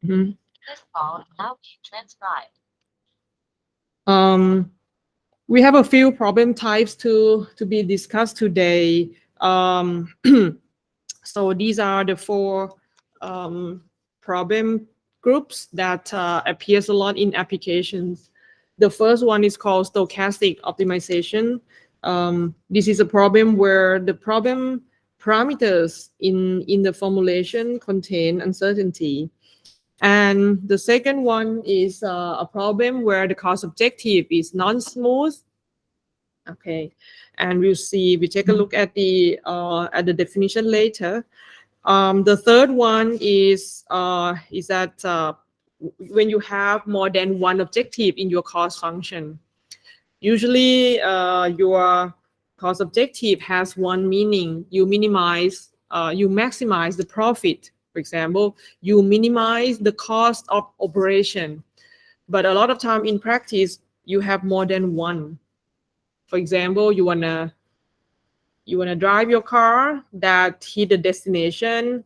Mhm. We have a few problem types to be discussed today. So these are the four problem groups that appears a lot in applications. The first one is called stochastic optimization. This is a problem where the problem parameters in the formulation contain uncertainty. And the second one is a problem where the cost objective is non-smooth. Okay, and we take a look at the definition later. The third one is that when you have more than one objective in your cost function, usually your cost objective has one meaning. You maximize the profit. For example, you minimize the cost of operation. But a lot of time in practice, you have more than one. For example, you wanna drive your car that hit the destination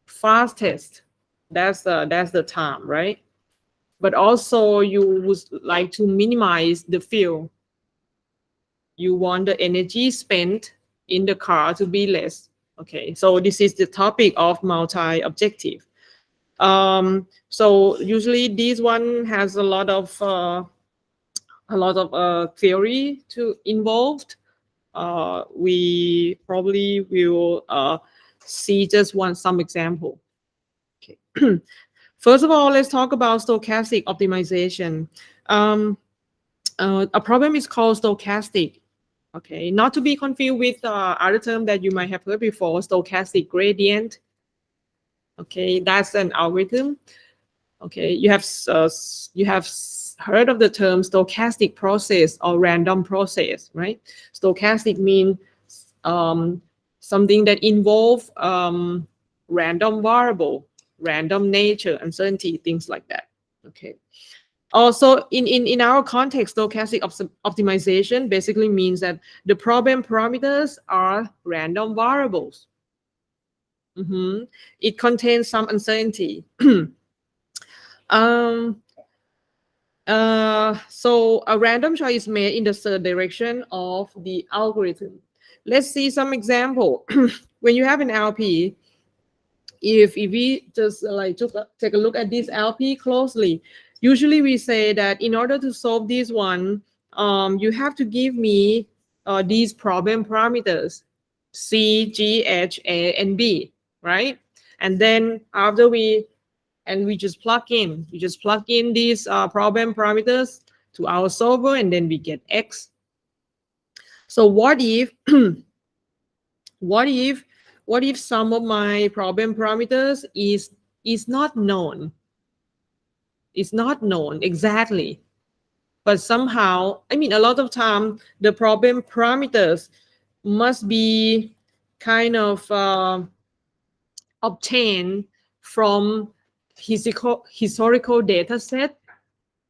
fastest. That's the time, right? But also you would like to minimize the fuel. You want the energy spent in the car to be less. Okay, so this is the topic of multi-objective. So usually this one has a lot of theory to involved. We probably will see just some example. Okay. First of all, let's talk about stochastic optimization. A problem is called stochastic. Okay, not to be confused with other term that you might have heard before, stochastic gradient. Okay, that's an algorithm. Okay, you have heard of the term stochastic process or random process, right? Stochastic means something that involves random variable, random nature, uncertainty, things like that. Okay. Also, in our context, stochastic optimization basically means that the problem parameters are random variables. It contains some uncertainty. So a random choice is made in the third direction of the algorithm. Let's see some example. When you have an LP, if we just take a look at this LP closely, usually we say that in order to solve this one, you have to give me these problem parameters, C, G, H, A, and B, right? And then after we just plug in these problem parameters to our solver, and then we get X. So what if what if some of my problem parameters is not known? It's not known exactly, but somehow, I mean, a lot of time the problem parameters must be kind of obtained from historical data set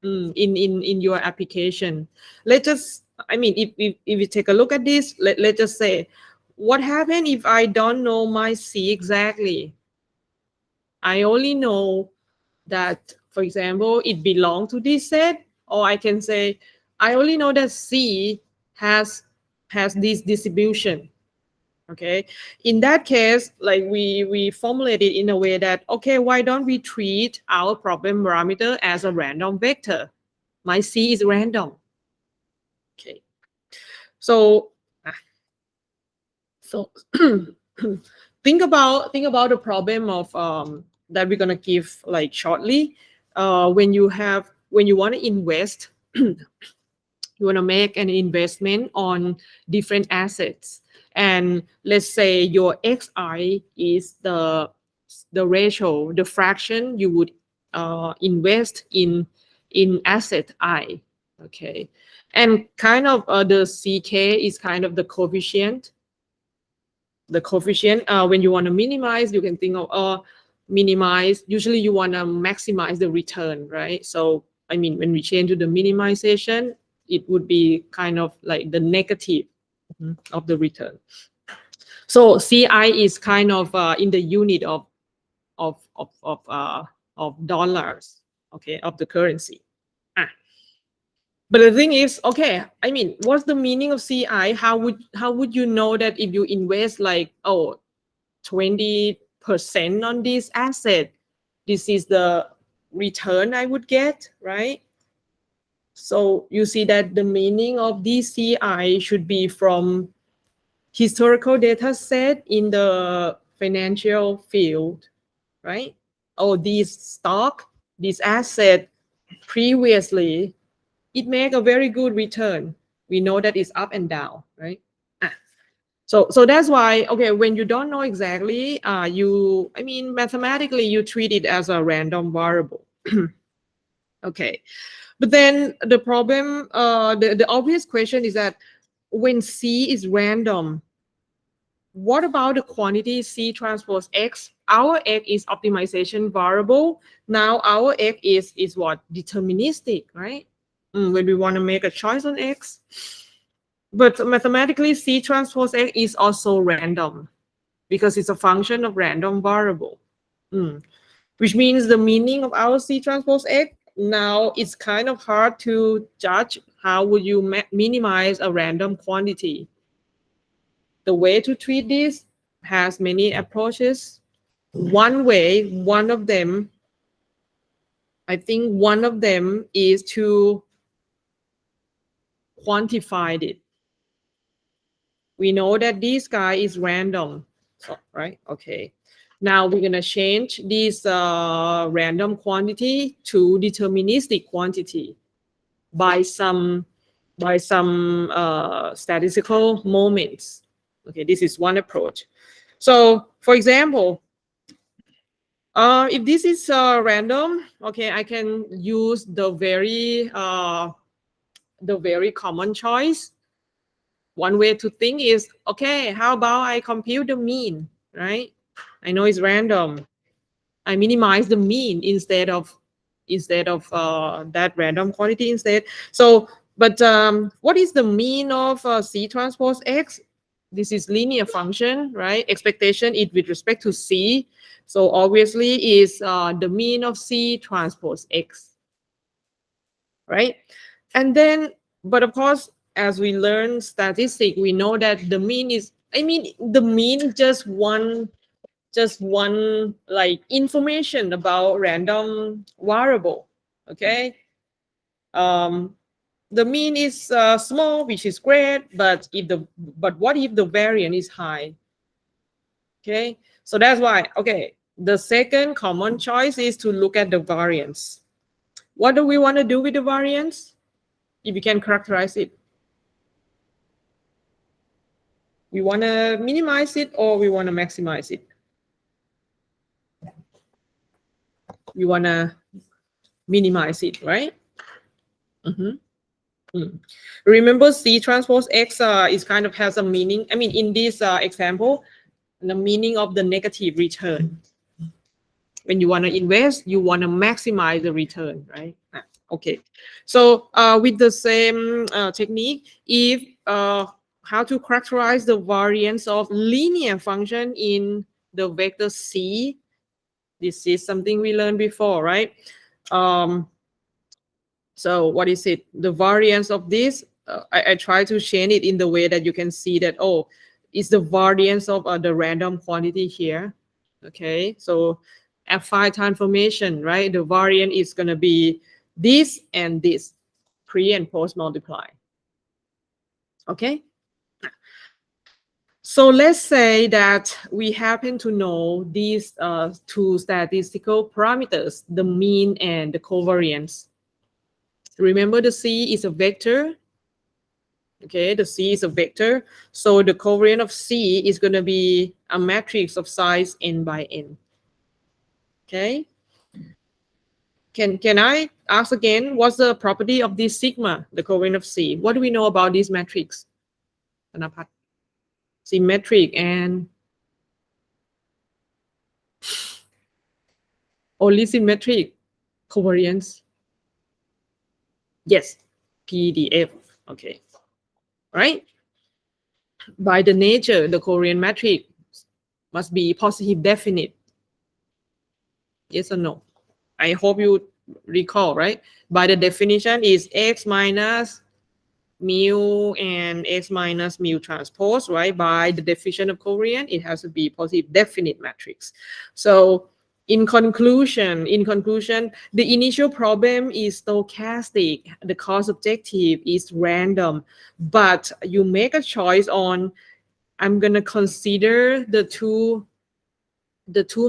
in your application. Let's just, I mean, if you take a look at this, let's just say, what happens if I don't know my C exactly? I only know that, for example, it belongs to this set, or I can say, I only know that C has this distribution. Okay, in that case, like we formulate it in a way that, okay, why don't we treat our problem parameter as a random vector? My C is random. Okay, so think about the problem of that we're gonna give like shortly. When you want to invest, you want to make an investment on different assets, and let's say your XI is the ratio, the fraction you would invest in asset I. Okay, and kind of the CK is kind of the coefficient. When you want to minimize, you can think of minimize. Usually you want to maximize the return, right? So I mean, when we change to the minimization, it would be kind of like the negative of the return. So CI is kind of in the unit of of dollars, okay, of the currency. But the thing is, okay, I mean, what's the meaning of CI? How would you know that if you invest like 20% on this asset, this is the return I would get, right? So you see that the meaning of DCI should be from historical data set in the financial field, right? This stock, this asset previously, it make a very good return. We know that it's up and down, right? So that's why, okay, when you don't know exactly, mathematically you treat it as a random variable. Okay, but then the problem, the obvious question is that when C is random, what about the quantity C transpose X? Our X is optimization variable. Now our X is what? Deterministic, right? When we want to make a choice on X. But mathematically, C transpose X is also random because it's a function of random variable. Which means the meaning of our C transpose X, now it's kind of hard to judge how would you minimize a random quantity. The way to treat this has many approaches. One way, one of them is to quantify it. We know that this guy is random, right? Okay. Now we're gonna change this random quantity to deterministic quantity by some statistical moments. Okay, this is one approach. So, for example, if this is random, okay, I can use the very common choice. One way to think is, okay, how about I compute the mean, right? I know it's random. I minimize the mean instead of that random quantity instead. So, but what is the mean of C transpose X? This is linear function, right? Expectation is with respect to C. So obviously is the mean of C transpose X, right? And then, but of course, as we learn statistics, we know that the mean is, the mean is just one like information about random variable, okay? The mean is small, which is great, but what if the variance is high? Okay, so that's why, okay, the second common choice is to look at the variance. What do we want to do with the variance? If you can characterize it, we want to minimize it or we want to maximize it? We want to minimize it, right? Remember, C transpose X is kind of has a meaning. I mean, in this example, the meaning of the negative return. When you want to invest, you want to maximize the return, right? Okay. So with the same technique, if how to characterize the variance of linear function in the vector C, this is something we learned before, right? So what is it? The variance of this, I try to change it in the way that you can see that, it's the variance of the random quantity here. Okay, so F5 transformation, right? The variance is going to be this and this, pre and post multiply. Okay. So let's say that we happen to know these two statistical parameters, the mean and the covariance. Remember, the C is a vector. Okay, the C is a vector. So the covariance of C is going to be a matrix of size n by n. Okay. Can I ask again, what's the property of this sigma, the covariance of C? What do we know about this matrix? Symmetric and only symmetric covariance. Yes, PDF. Okay. Right? By the nature, the covariance matrix must be positive definite. Yes or no? I hope you recall, right? By the definition is X minus mu and X minus mu transpose, right? By the definition of covariance, it has to be positive definite matrix. So in conclusion, the initial problem is stochastic. The cost objective is random, but you make a choice on, I'm gonna consider the two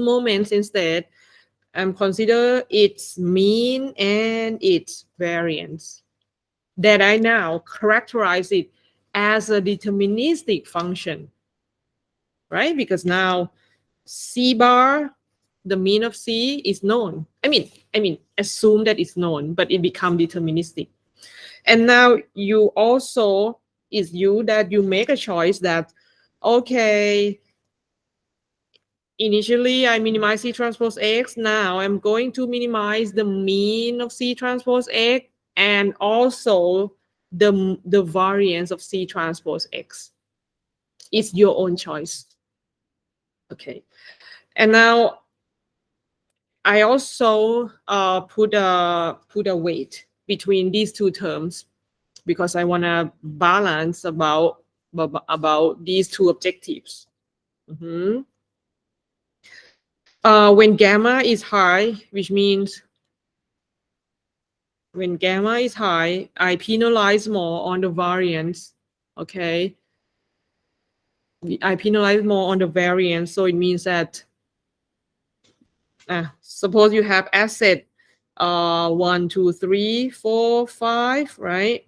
moments instead. Consider its mean and its variance. That I now characterize it as a deterministic function, right? Because now C bar, the mean of C is known. I mean, assume that it's known, but it becomes deterministic. And now you also, is you that you make a choice that, okay, initially I minimize C transpose X. Now I'm going to minimize the mean of C transpose X and also the variance of C transpose X. It's your own choice. Okay. And now I also put a weight between these two terms because I want to balance about these two objectives. When gamma is high, which means when gamma is high, I penalize more on the variance. Okay. I penalize more on the variance. So it means that suppose you have asset 1, 2, 3, 4, 5, right?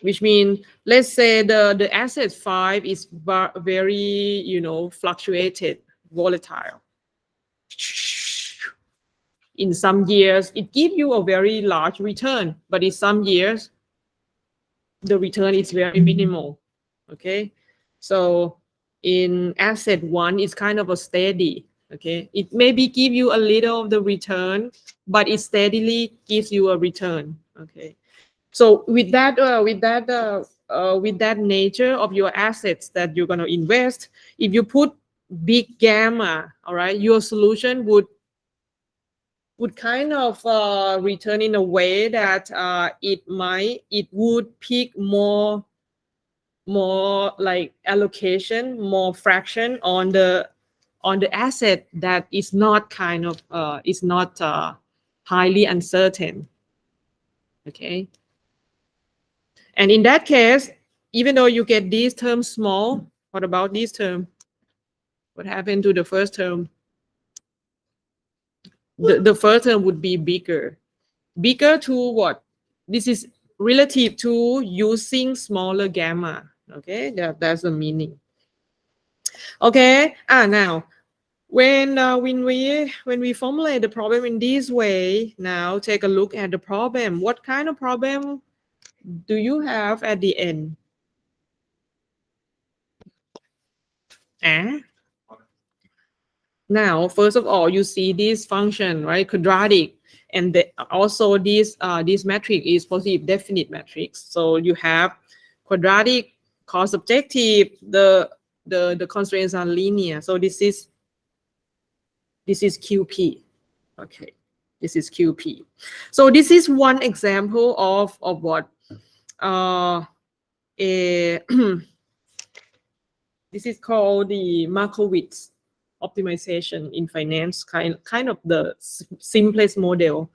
Which means, let's say the asset 5 is very, fluctuated, volatile. In some years, it gives you a very large return, but in some years, the return is very minimal. Okay, so in asset 1, it's kind of a steady. Okay, it maybe give you a little of the return, but it steadily gives you a return. Okay, so with that nature of your assets that you're going to invest, if you put big gamma, all right, your solution would kind of return in a way that it would pick more like allocation, more fraction on the asset that is not highly uncertain. Okay, and in that case, even though you get these terms small, what about this term? What happened to the first term? The first term would be bigger to what? This is relative to using smaller gamma. Okay, that's the meaning. Okay, now when we formulate the problem in this way, now take a look at the problem. What kind of problem do you have at the end? Now, first of all, you see this function, right? Quadratic, and also this metric is positive definite matrix. So you have quadratic, cost objective. The constraints are linear. So this is QP. Okay, this is QP. So this is one example of what this is called the Markowitz optimization in finance, kind of the simplest model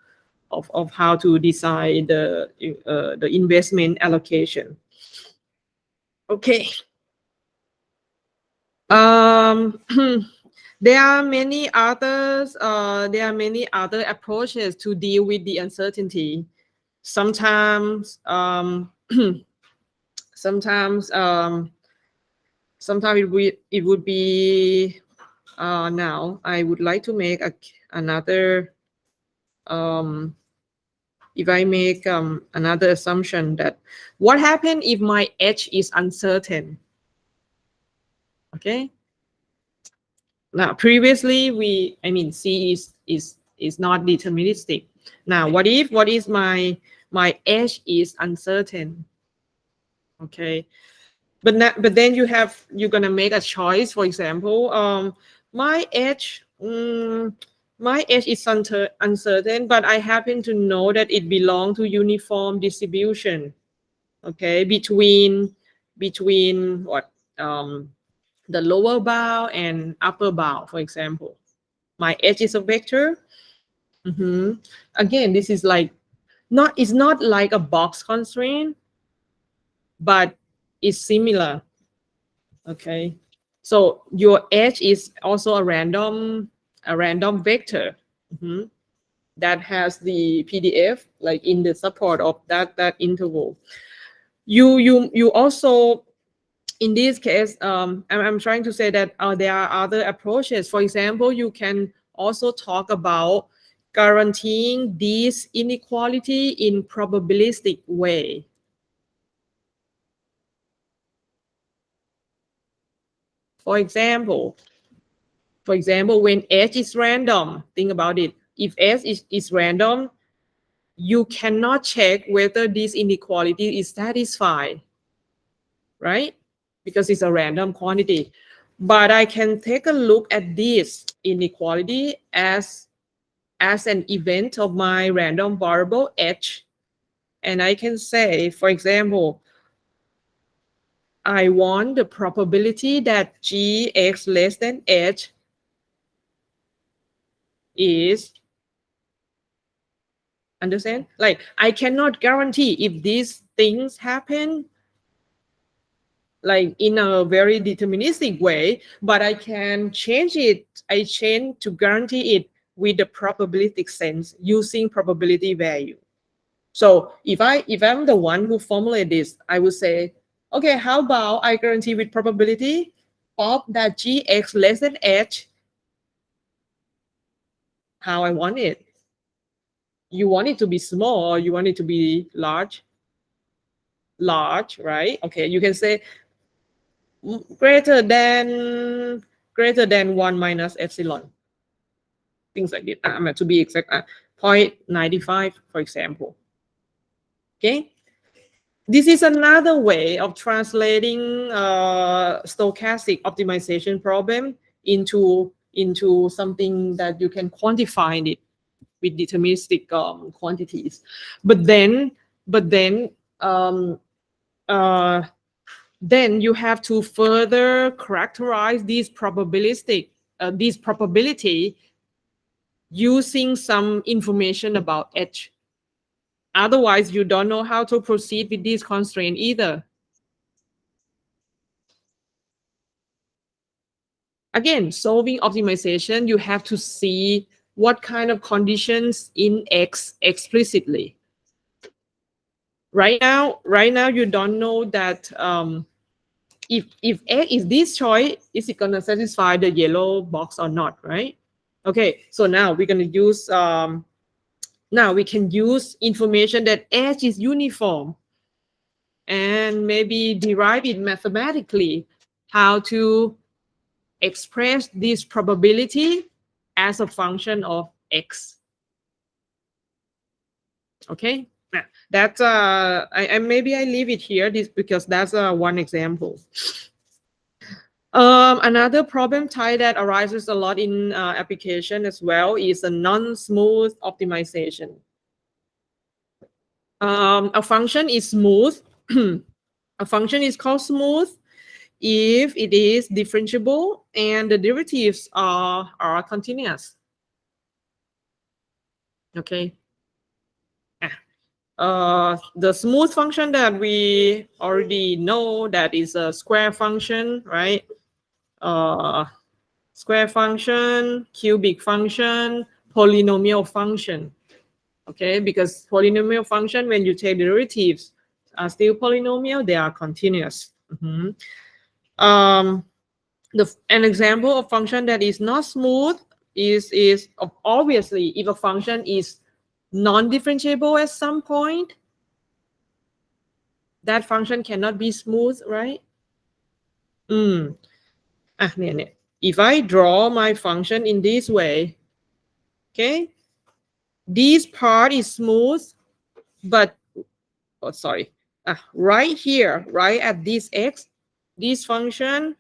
of how to decide the investment allocation. Okay. There are many others. There are many other approaches to deal with the uncertainty. Sometimes it would be now I would like to make another if I make another assumption that what happens if my H is uncertain. Okay, now previously C is not deterministic. Now what if my H is uncertain? Okay, but then you're gonna make a choice. For example, my H my edge is uncertain, but I happen to know that it belongs to uniform distribution, okay, between what, the lower bound and upper bound, for example. My edge is a vector. Again, this is like it's not like a box constraint, but it's similar. Okay, so your edge is also a random vector that has the PDF like in the support of that interval. You also, in this case, I'm trying to say that there are other approaches. For example, you can also talk about guaranteeing this inequality in probabilistic way. For example, when H is random, think about it. If H is random, you cannot check whether this inequality is satisfied, right? Because it's a random quantity. But I can take a look at this inequality as an event of my random variable H. And I can say, for example, I want the probability that Gx less than H is, understand? Like, I cannot guarantee if these things happen like in a very deterministic way, but I can change it. I change to guarantee it with the probabilistic sense using probability value. So if I'm the one who formulate this, I would say, okay, how about I guarantee with probability of that Gx less than H, how I want it. You want it to be small or you want it to be large? Large, right? Okay, you can say greater than 1 minus epsilon. Things like this. To be exact, 0.95, for example. Okay. This is another way of translating stochastic optimization problem into something that you can quantify it with deterministic quantities. But then you have to further characterize these probability using some information about H. Otherwise, you don't know how to proceed with this constraint either. Again, solving optimization, you have to see what kind of conditions in X explicitly. Right now, you don't know that if X is this choice, is it gonna satisfy the yellow box or not, right? Okay, so now we're gonna use now we can use information that H is uniform and maybe derive it mathematically, how to express this probability as a function of X. Okay, that's maybe I leave it here because that's one example. Another problem type that arises a lot in application as well is a non-smooth optimization. A function is smooth. A function is called smooth if it is differentiable and the derivatives are continuous. Okay. The smooth function that we already know, that is a square function, right? Square function, cubic function, polynomial function. Okay, because polynomial function, when you take derivatives, are still polynomial, they are continuous. An example of function that is not smooth is obviously if a function is non-differentiable at some point, that function cannot be smooth, right? If I draw my function in this way, okay, this part is smooth, but right here, right at this x, this function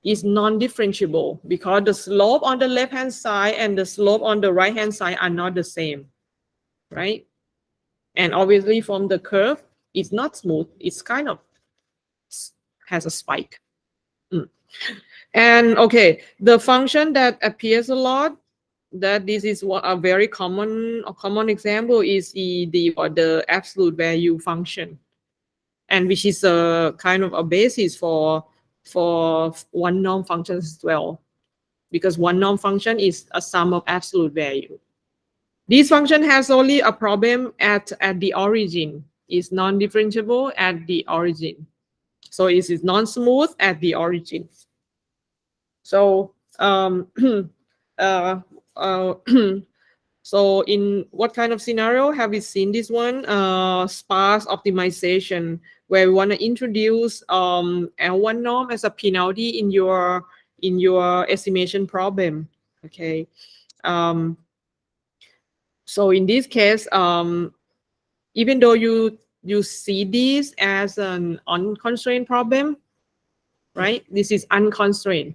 is non-differentiable because the slope on the left-hand side and the slope on the right-hand side are not the same, right? And obviously from the curve, it's not smooth. It's kind of has a spike. And okay, the function that appears a lot, that this is what a very common example is the absolute value function, and which is a kind of a basis for one norm functions as well, because one norm function is a sum of absolute value. This function has only a problem at the origin. It's non-differentiable at the origin. So it is non-smooth at the origin. So so in what kind of scenario have we seen this one? Sparse optimization, where we want to introduce L1 norm as a penalty in your estimation problem. Okay. So in this case, even though you see this as an unconstrained problem, right? This is unconstrained.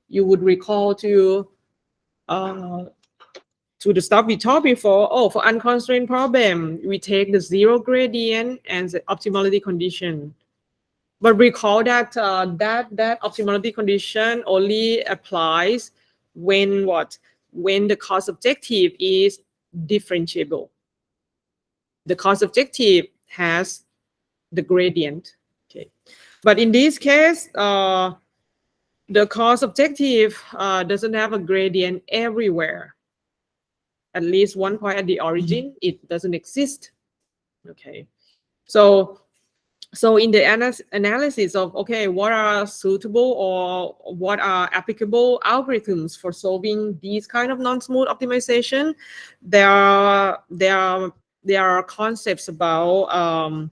You would recall to the stuff we talked before. Oh, for unconstrained problem, we take the zero gradient and the optimality condition. But recall that that optimality condition only applies when what? When the cost objective is differentiable. The cost objective has the gradient. Okay, but in this case, the cost objective doesn't have a gradient everywhere. At least one point at the origin, it doesn't exist. Okay, so in the analysis of, okay, what are suitable or what are applicable algorithms for solving these kind of non-smooth optimization, there are concepts about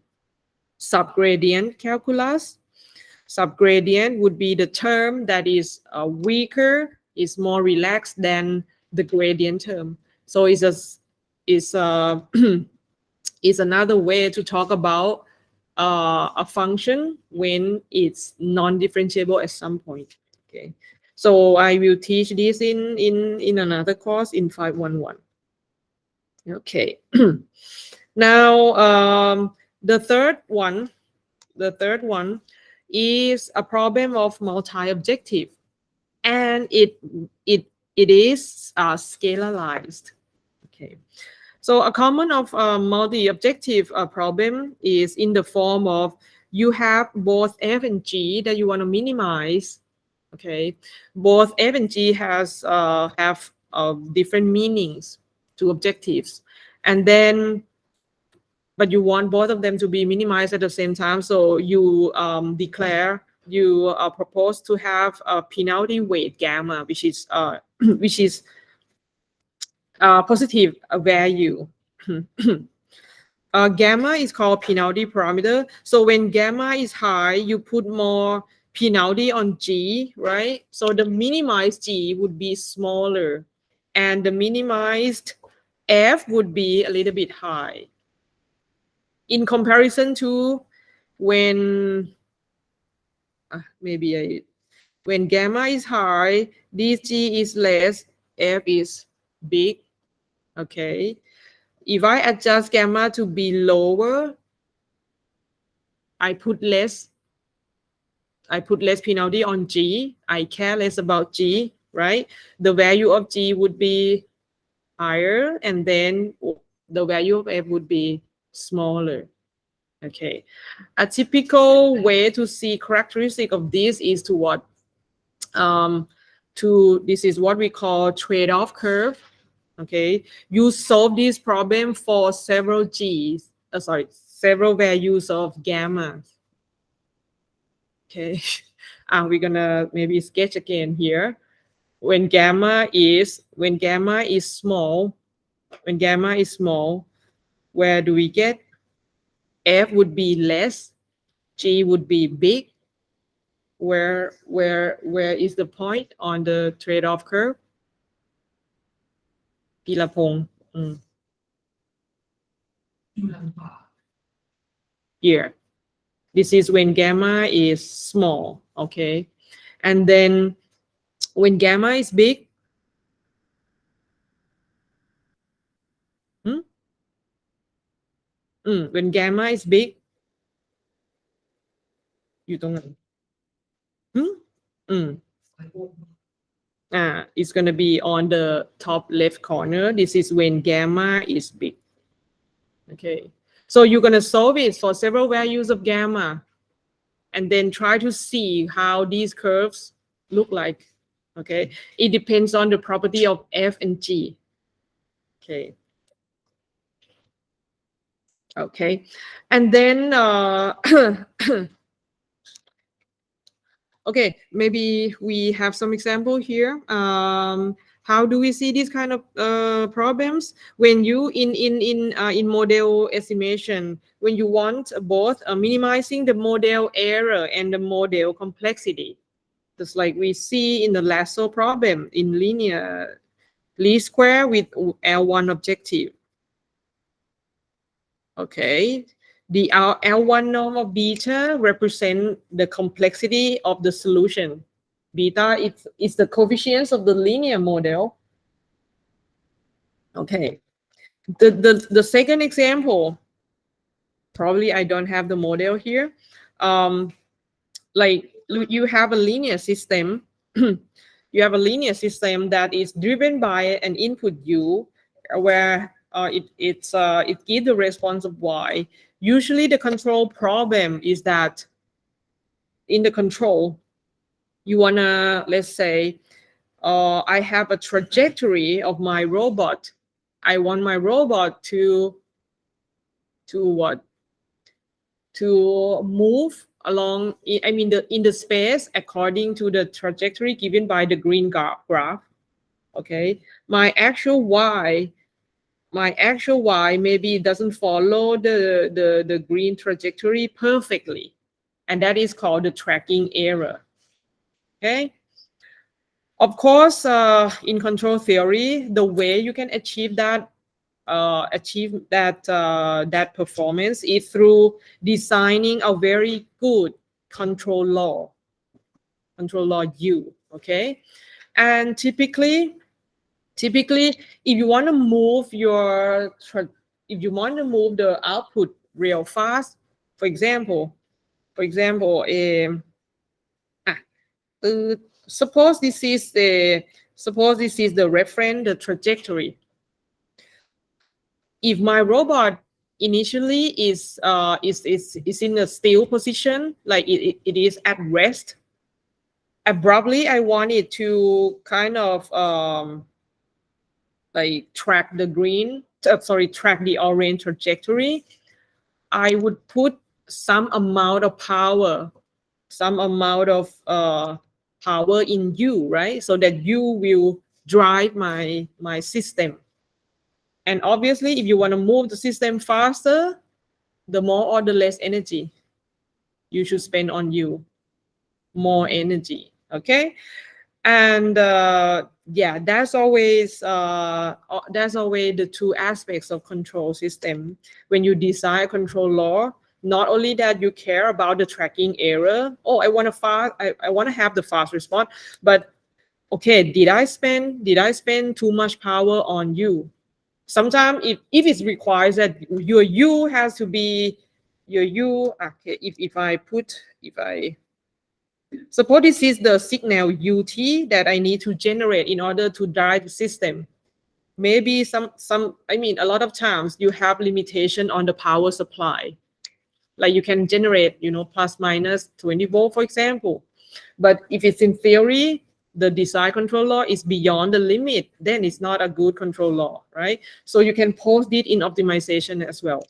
subgradient calculus. Subgradient would be the term that is weaker, is more relaxed than the gradient term. So it's another way to talk about a function when it's non-differentiable at some point. Okay, so I will teach this in another course in 511. Okay. Now the third one is a problem of multi-objective, and it is scalarized. Okay, so a common of multi-objective problem is in the form of you have both f and g that you want to minimize. Okay, both f and g have different meanings to objectives, and then but you want both of them to be minimized at the same time. So you propose to have a penalty weight gamma, which is positive value. Gamma is called penalty parameter. So when gamma is high, you put more penalty on G, right? So the minimized G would be smaller, and the minimized F would be a little bit high. In comparison to when when gamma is high, this G is less, F is big. Okay, if I adjust gamma to be lower, I put less penalty on G. I care less about G, right? The value of G would be higher, and then the value of F would be smaller. Okay, a typical way to see characteristic of this is to what? This is what we call trade-off curve. Okay, you solve this problem for several G's, several values of gamma. Okay, we're gonna maybe sketch again here. When gamma is small, where do we get? F would be less, G would be big. Where is the point on the trade-off curve? Pilapong. Here. This is when gamma is small, okay? And then when gamma is big, when gamma is big, อยู่ตรงไหน it's going to be on the top left corner. This is when gamma is big. Okay, so you're going to solve it for several values of gamma and then try to see how these curves look like. Okay, it depends on the property of F and G. Okay. Okay, and then okay, maybe we have some example here. How do we see these kind of problems when you in model estimation, when you want both minimizing the model error and the model complexity, just like we see in the lasso problem in linear least square with L1 objective. Okay, the L1 norm of beta represent the complexity of the solution. Beta is the coefficients of the linear model. Okay, the second example, probably I don't have the model here. Like you have a linear system. You have a linear system that is driven by an input U, where it gives the response of Y. Usually the control problem is that in the control, you wanna, let's say, I have a trajectory of my robot. I want my robot to what? To move along, I mean, in the space according to the trajectory given by the green graph. Okay, my actual y maybe doesn't follow the green trajectory perfectly, and that is called the tracking error. Okay, of course, in control theory, the way you can achieve that that performance is through designing a very good control law U. Okay, and typically if you want to move the output real fast, for example, suppose this is the reference, the trajectory. If my robot initially is in a still position, like it is at rest, abruptly I want it to kind of like track the orange trajectory, I would put some amount of power in U, right? So that U will drive my system. And obviously, if you want to move the system faster, the more or the less energy you should spend on U, more energy. Okay, and yeah, that's always the two aspects of control system. When you design a control law, not only that you care about the tracking error. Oh, I want to have the fast response, but okay, did I spend too much power on you? Sometimes if it requires that your U has to be okay, if I suppose this is the signal UT that I need to generate in order to drive the system. Maybe a lot of times you have limitation on the power supply. Like you can generate, plus minus 20 volt, for example. But if it's in theory, the design control law is beyond the limit, then it's not a good control law, right? So you can post it in optimization as well.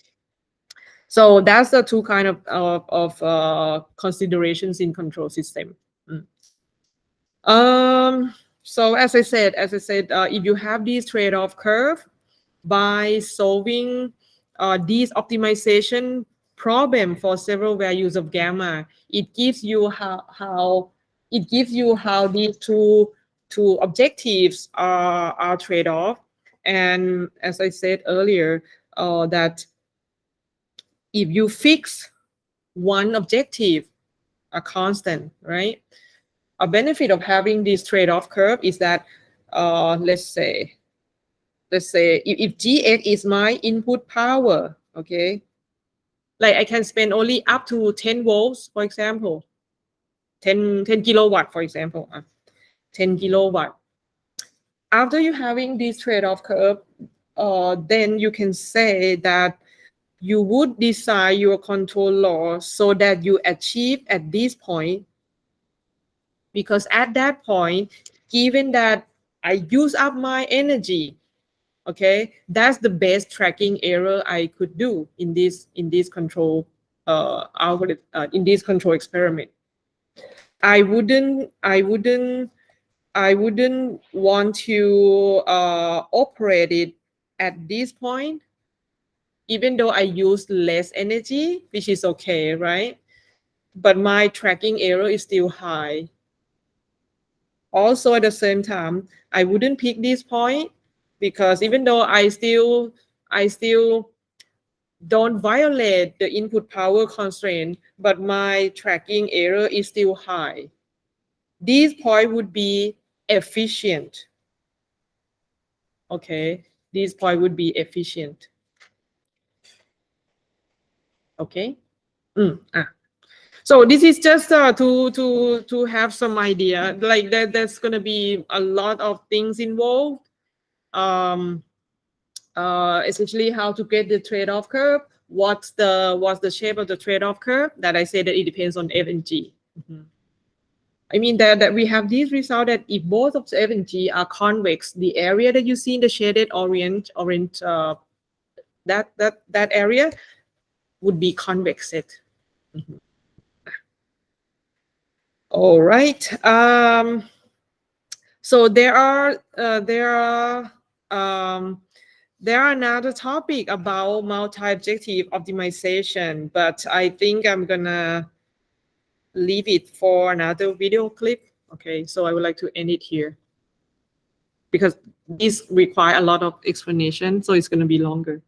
So that's the two kind of considerations in control system. So as I said, if you have this trade-off curve, by solving these optimization problem for several values of gamma, it gives you how these two objectives are trade-off. And as I said earlier, that if you fix one objective, a constant, right? a benefit of having this trade-off curve is that let's say if Gx is my input power, okay, like I can spend only up to 10 volts, for example, 10 kilowatt, for example, 10 kilowatt. After you having this trade-off curve, then you can say that you would design your control law so that you achieve at this point, because at that point, given that I use up my energy, okay, that's the best tracking error I could do in this control algorithm, in this control experiment. I wouldn't want to operate it at this point, even though I use less energy, which is okay, right? But my tracking error is still high. Also, at the same time, I wouldn't pick this point, because even though I still don't violate the input power constraint, but my tracking error is still high. This point would be efficient. Okay, this point would be efficient. Okay. So this is just to have some idea, like that. There's gonna be a lot of things involved. Essentially, how to get the trade-off curve. What's the shape of the trade-off curve? That I say that it depends on F and G. I mean that we have this result that if both of F and G are convex, the area that you see in the shaded orange, that area would be convexed. All right. So there are another topic about multi-objective optimization, but I think I'm gonna leave it for another video clip. Okay, so I would like to end it here, because this requires a lot of explanation, so it's gonna be longer.